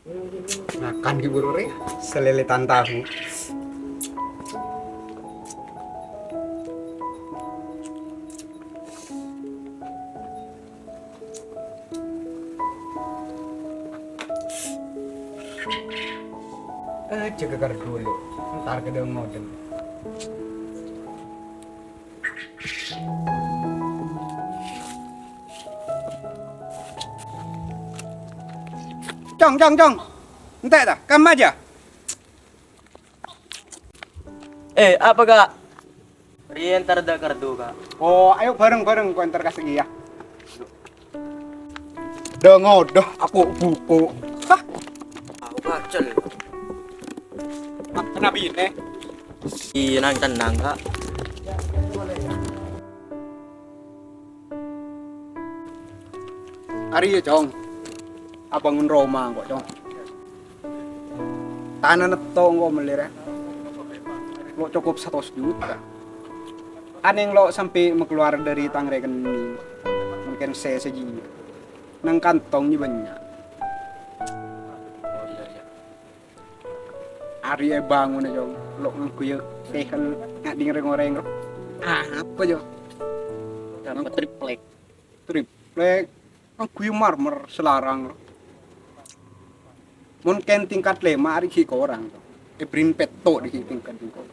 Makan ki burure seleletan tahu. Jaga dulu. Ntar ke dalam modem. Jong. Entah dah, kamu aja. Apa kak? Rian tarda kardu kak. Oh, ayo bareng-bareng ku antar kasih ya. Dengodoh aku buku. Hah, Aku kacel. kena bine. Iya nang tenang kak. Ari ya, Jong. Abangun Roma kok, Jong. Tanah neto kok melirah. Lo cukup 100 juta. Aneh lo sampai keluar dari tangreken ini. Mungkin saya saja. Nang kantongnya banyak. Oh iya. Ari bangun aja, lo ngkuyek teh kan nggak ngoreng. Apa aja? Dapat triplek. Triplek, ngkuyek marmer selarang. Mungkin tingkat 5 ari ki orang. Brin peto di tingkat 5.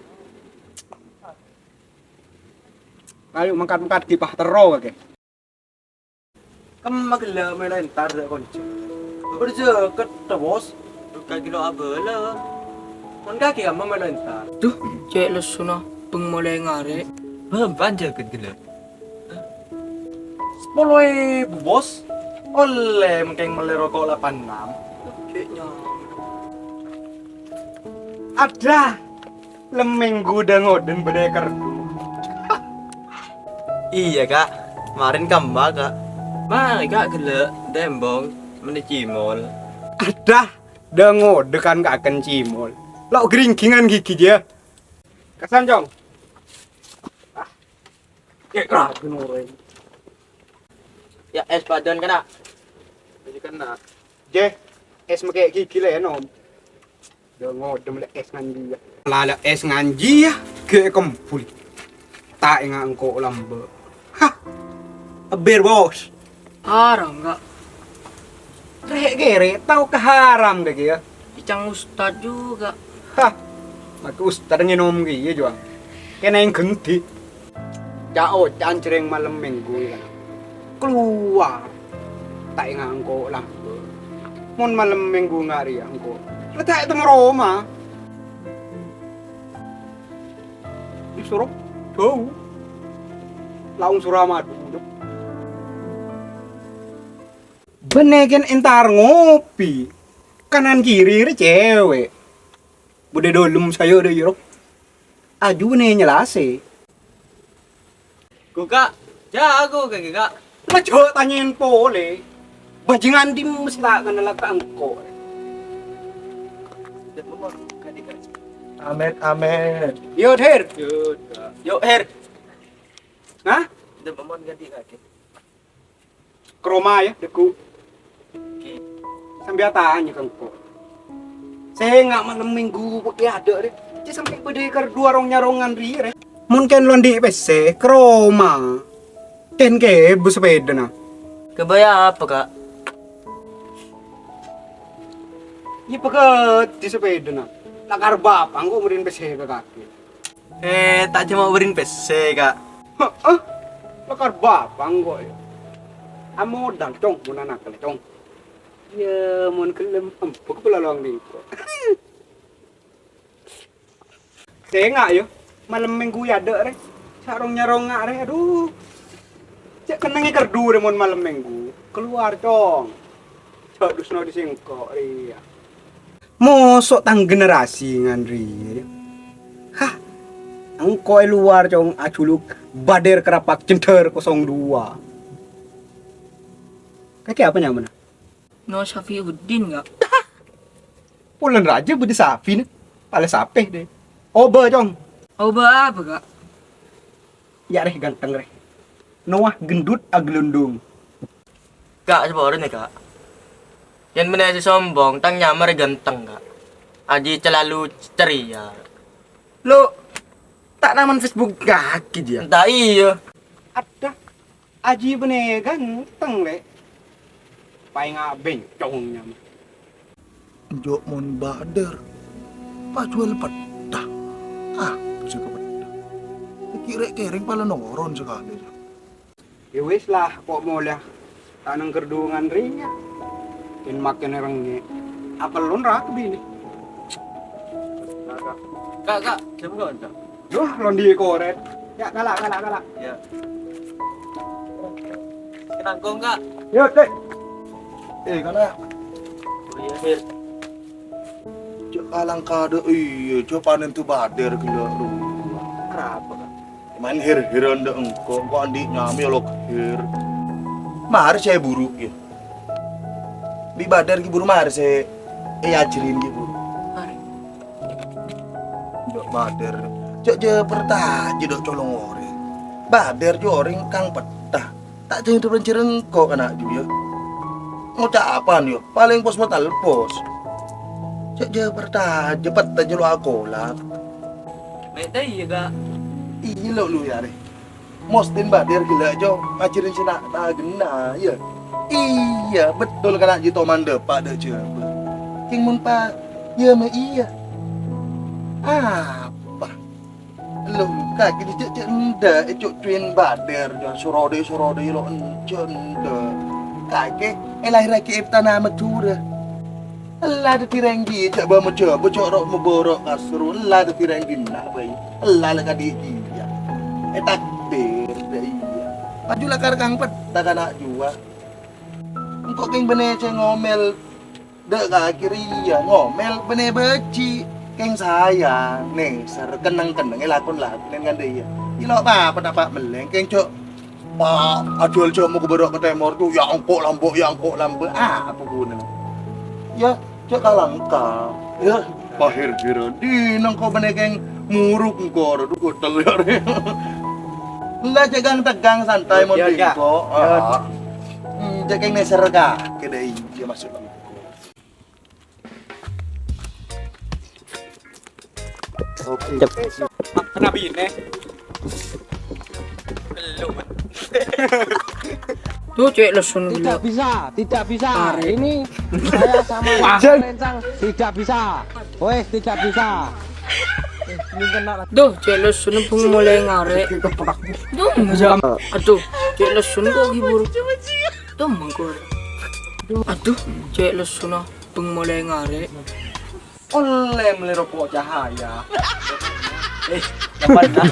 Ayo mangkat di pahtero ke. Kamu magla main tar dah kunci. Berja ket bos. Bukan kilo abela. Kan kaki kamu main tar. Duh, cek lesu no, mulai ngare. Banja ket gila. 10.000 bos. Oleh mungkin melerokok 86. Kayaknya. Ada lemenggu dan ngoden bedekar. Iya kak. Kemarin kambak kak. Mari kak gila. Dembong. Mana cimol. Ada ngode kan gak akan cimol. Lo geringkingan gigi dia. Kesan Jong. Kerah ngoreng. Ya es badan kena. Jadi kena. Je, es make gigi lah ya nom. Ngode mele es nganji ya. Lala es nganji ya. Ke kempul. Tak ingat engkau lambe. Hah. Aber bos. Haram enggak? Rek gere tahu keharam deh ya. Icang ustad juga. Hah. Maka ustad nginom gitu juang. Kena yang genti. Jauh cancering malam minggu ya. Keluar. Tak ingat engkau lambe. Mon malam minggu ngari engkau. Letak itu Roma. Disuruh jauh. Laung Suramadu. Benekin entar ngopi. Kanan kiri ini cewek. Bude dolum saya udah yurok. Aju nih nyelase. Kak, jago kak. Lah coba tanyain pole. Bajingan di mesti tak kenal ke engkau. Amin. Yo Her. Yuk her. Hah? Udah memon ganti kaki. Kroma ya deku. Sambil tanya ke engkau. Saya nggak malam minggu ya ada deh. Jadi sampai berdekar dua rong-nyarongan ri. Mungkin londi PC kroma. Den ke sepeda nah. Kebaya apa kak? Iya pakai di sepeda nah. Lakar bapak kok murin PC ke kaki. Tak cuma berin PC kak. Hah? Lakar bapak kok ya. Amo dal cong mun anak kali cong. Ya mun kelem empuk pelalong nih kok. Saya nggak yo. Malam minggu ya ada rek. Sarong nyarong nggak rek. Aduh. Cek kenangnya kerdu deh mon malam minggu. Keluar cong. Cok dusno di singkok iya. Mosok tang generasi ngandri. Hah. Engkau luar cong aculuk bader kerapak center 02. Kaki apa nyaman? No Syafiuddin enggak? Pulen raja budi sapi nih. Pala sapeh deh. Oba cong. Oba apa kak? Ya reh ganteng reh. Noah gendut aglundung. Kak sebarin ya kak. Yang bener si sombong, tang nyamar ganteng kak. Aji selalu ceria. Lo tak naman Facebook kaki dia. Entah iya. Ada Aji bener ganteng le. Pai nga bencongnya. Jok mon bader. Pak jual pedah. Ah, bisa ke pedah. Kira kering pala noron sekali. Ya wis lah kok mau lah. Tanang kerdungan ringnya. Kin makin orangnya. Apel lon rak bini. Kak, jam kau ada? Duh, lon di koret. Ya kalah. Ya. Kenangkong kak? Yo, dek. Karena Oh iya, Hir. cok alang kado iya, cok panen tu bader gila lu. Apa kan? Main hir-hiran deh engkau, kok andi nyami lo hir. Mahar saya buruk ya. Bi bader ki buru mahar saya ajarin ki buru. Hari. Jok bader. Cok je pertaji dok colong orang. Bader jo orang kang petah. Tak jadi perencereng kok anak juga. Ngocak apaan yo? Paling pos motal pos. Cok je pertaji petah je lo aku lah. Baik dah iya kak. Iya lo lu ya deh. Mostin bader gila jo. Ngajarin si nak gena ya. Iya betul kan nak jito mande pak dek je. King mun pak. Ya mah iya. Apa? Lu kaki di cek nda ecok twin bader jo surode lo encon nda. Kaki lahir lagi tanah madura. Allah ada tirenggi cak ba mo cak rok mo borok kasru. Allah ada tirenggi nak bayi. Allah la kadi iya. Takdir dah iya. Pajulah karkang pet tak nak jua. Engkau keng bene ce ngomel dek kiri ya ngomel bene beci keng saya nih ser kenang lakon dengan dia. Ilo apa dapat meleng keng cok pak ajual cok mau keberok ke temor tuh ya angkok lambo apa guna ya cok kalangka ya pahir kira di nangko bene keng muruk engkau tuh kotel ya lah tegang santai mau Ya, dingko Jaking neser ka, kedai dia masuk. Oke. Kenapa ini? Belum. Tuh cewek lesun gila. Tidak bisa. Tarik. Ini saya sama Rencang tidak bisa. Wes tidak bisa. Ini kena Tuh cewek lesun pun mulai ngarek. Tuh ngajak. Aduh cewek lesun kok hibur. Tuh mangkul. Aduh cewek lesun pun mulai ngarek. Oleh melerokok cahaya. Dapat dah.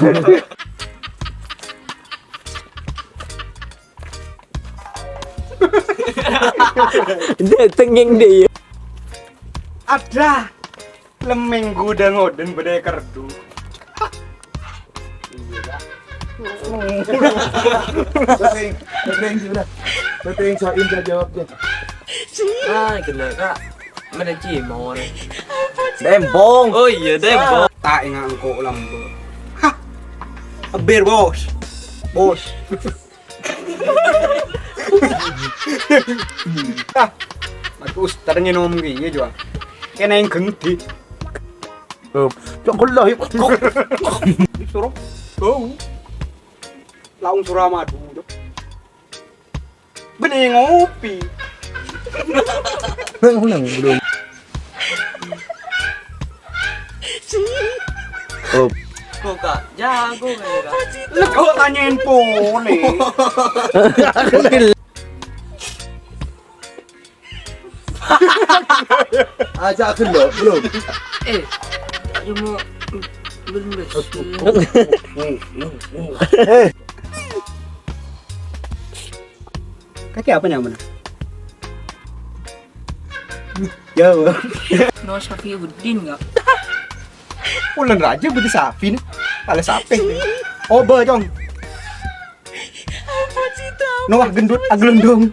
dia tengeng dia. Ada lemenggu dan ngoden bedai kerdu. Betul sudah. Betul Soim dah jawabnya. Ah, gila kak. Mana cimor? Dembong. Oh iya, deh. Tak ingat engkau lambo. Hah, bir bos. Bos. Bagus, ternyata nom gini juga. Kena yang genti. Cok kulah yuk. Disuruh. Oh. Laung Suramadu. Bening ngopi. Nang belum. Kok kak jago kak. Lah kau tanyain pole. Ajak aku lo belum. Cuma belum bersih. Kaki apa nyaman? Jauh. No Syafiuddin nggak? Ulan raja budi sapi nih. Kala sapi. Oh bejong. Noah gendut aglendong.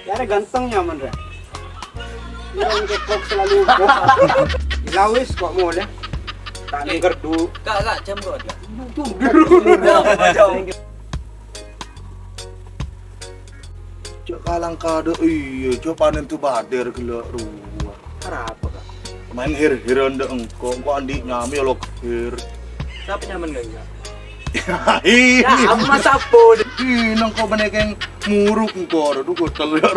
Ya ada ganteng nyaman deh. Yang kekok selalu Ilawis kok mau deh. Tak gerdu. Kak jam kok ada. Cok kalang kado iya, cok panen tuh bader gila ruah. Kenapa kak? Main hir-hiran deh engkau, kok andi nyami lo hir. Siapa nyaman gak ya? Iya. Ya, amma sapo. Nang kau banyak yang muruk engkau, aduh gue telur.